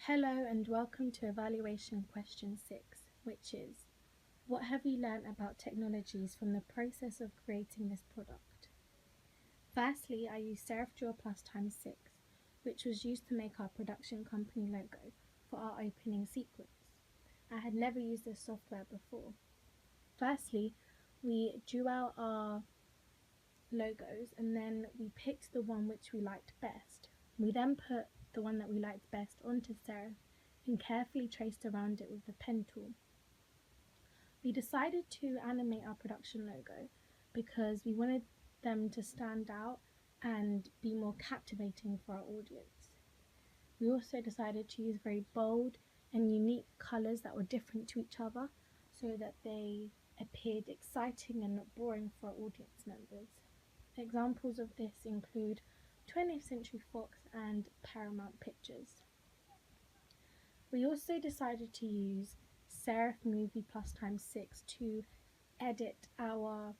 Hello and welcome to evaluation question 6, which is, what have you learned about technologies from the process of creating this product? Firstly, I used Serif Draw Plus times 6, which was used to make our production company logo for our opening sequence. I had never used this software before. Firstly, we drew out our logos and then we picked the one which we liked best. We then put the one that we liked best onto Serif and carefully traced around it with the pen tool. We decided to animate our production logo because we wanted them to stand out and be more captivating for our audience. We also decided to use very bold and unique colours that were different to each other so that they appeared exciting and not boring for our audience members. Examples of this include 20th Century Fox and Paramount Pictures. We also decided to use Serif Movie Plus times 6 to edit our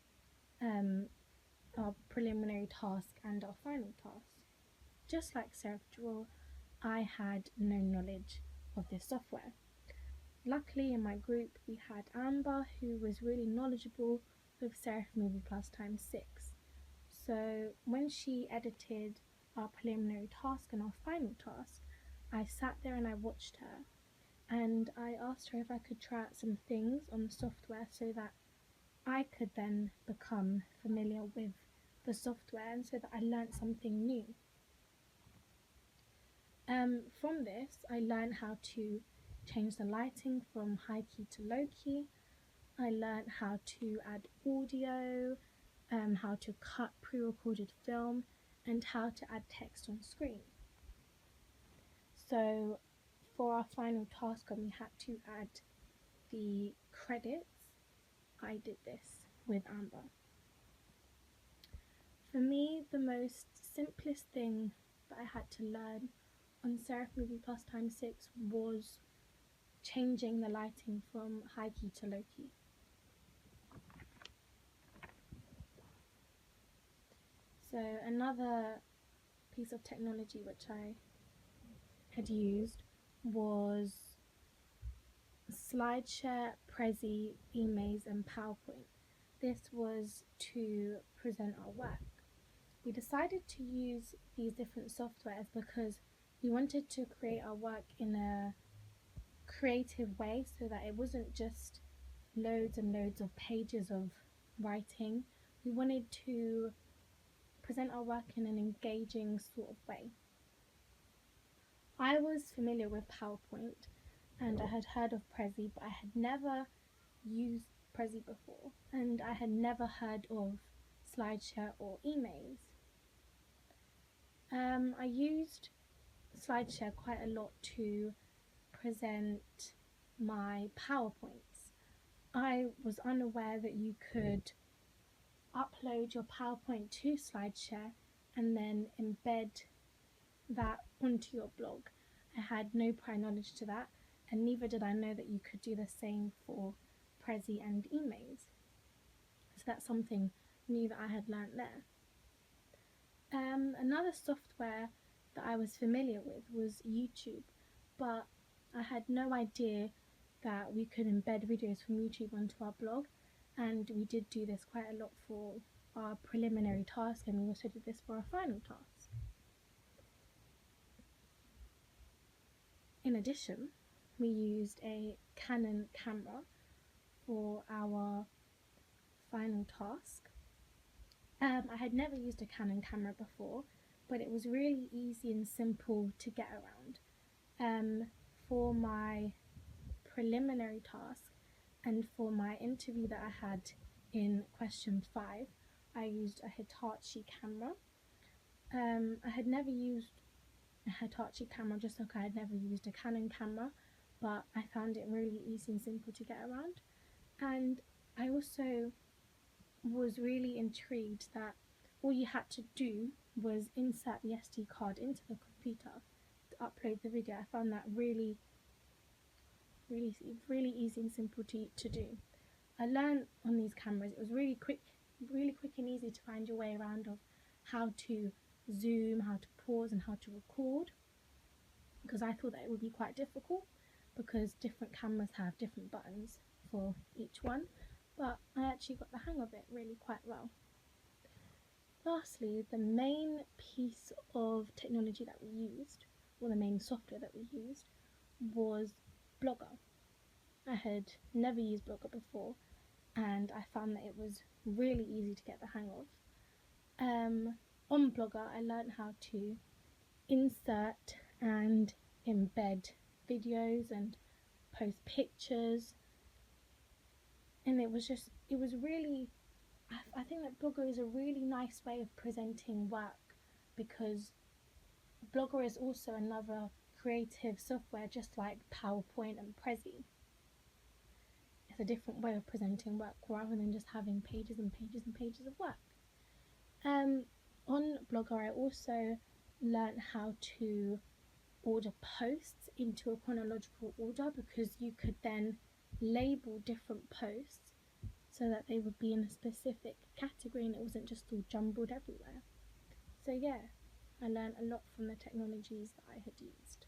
preliminary task and our final task. Just like Serif Draw, I had no knowledge of this software. Luckily in my group we had Amber, who was really knowledgeable with Serif Movie Plus times 6. So when she edited our preliminary task and our final task, I sat there and I watched her and I asked her if I could try out some things on the software so that I could then become familiar with the software and so that I learned something new. From this, I learned how to change the lighting from high key to low key. I learned how to add audio, how to cut pre-recorded film, and how to add text on screen. So for our final task when we had to add the credits, I did this with Amber. For me, the most simplest thing that I had to learn on Serif Movie Plus times 6 was changing the lighting from high key to low key. So another piece of technology which I had used was SlideShare, Prezi, eMaze and PowerPoint. This was to present our work. We decided to use these different softwares because we wanted to create our work in a creative way so that it wasn't just loads and loads of pages of writing. We wanted to present our work in an engaging sort of way. I was familiar with PowerPoint and I had heard of Prezi, but I had never used Prezi before and I had never heard of SlideShare or eMaze. I used SlideShare quite a lot to present my PowerPoints. I was unaware that you could upload your PowerPoint to SlideShare and then embed that onto your blog. I had no prior knowledge to that, and neither did I know that you could do the same for Prezi and eMaze. So that's something new that I had learnt there. Another software that I was familiar with was YouTube, but I had no idea that we could embed videos from YouTube onto our blog, and we did do this quite a lot for our preliminary task, and we also did this for our final task. In addition, we used a Canon camera for our final task. I had never used a Canon camera before, but it was really easy and simple to get around. For my preliminary task and for my interview that I had in question 5, I used a Hitachi camera. I had never used a Hitachi camera just like I had never used a Canon camera, but I found it really easy and simple to get around. And I also was really intrigued that all you had to do was insert the SD card into the computer to upload the video. I found that really easy and simple to do. I learned on these cameras, it was really quick and easy to find your way around of how to zoom, how to pause and how to record. because I thought that it would be quite difficult because different cameras have different buttons for each one, but I actually got the hang of it really quite well. Lastly, the main piece of technology that we used, or the main software that we used, was Blogger. I had never used Blogger before, and I found that it was really easy to get the hang of. On Blogger, I learned how to insert and embed videos and post pictures, and it was really, I think that Blogger is a really nice way of presenting work, because Blogger is also another creative software just like PowerPoint and Prezi. It's a different way of presenting work rather than just having pages and pages and pages of work. On Blogger, I also learned how to order posts into a chronological order, because you could then label different posts so that they would be in a specific category and it wasn't just all jumbled everywhere. So yeah, I learned a lot from the technologies that I had used.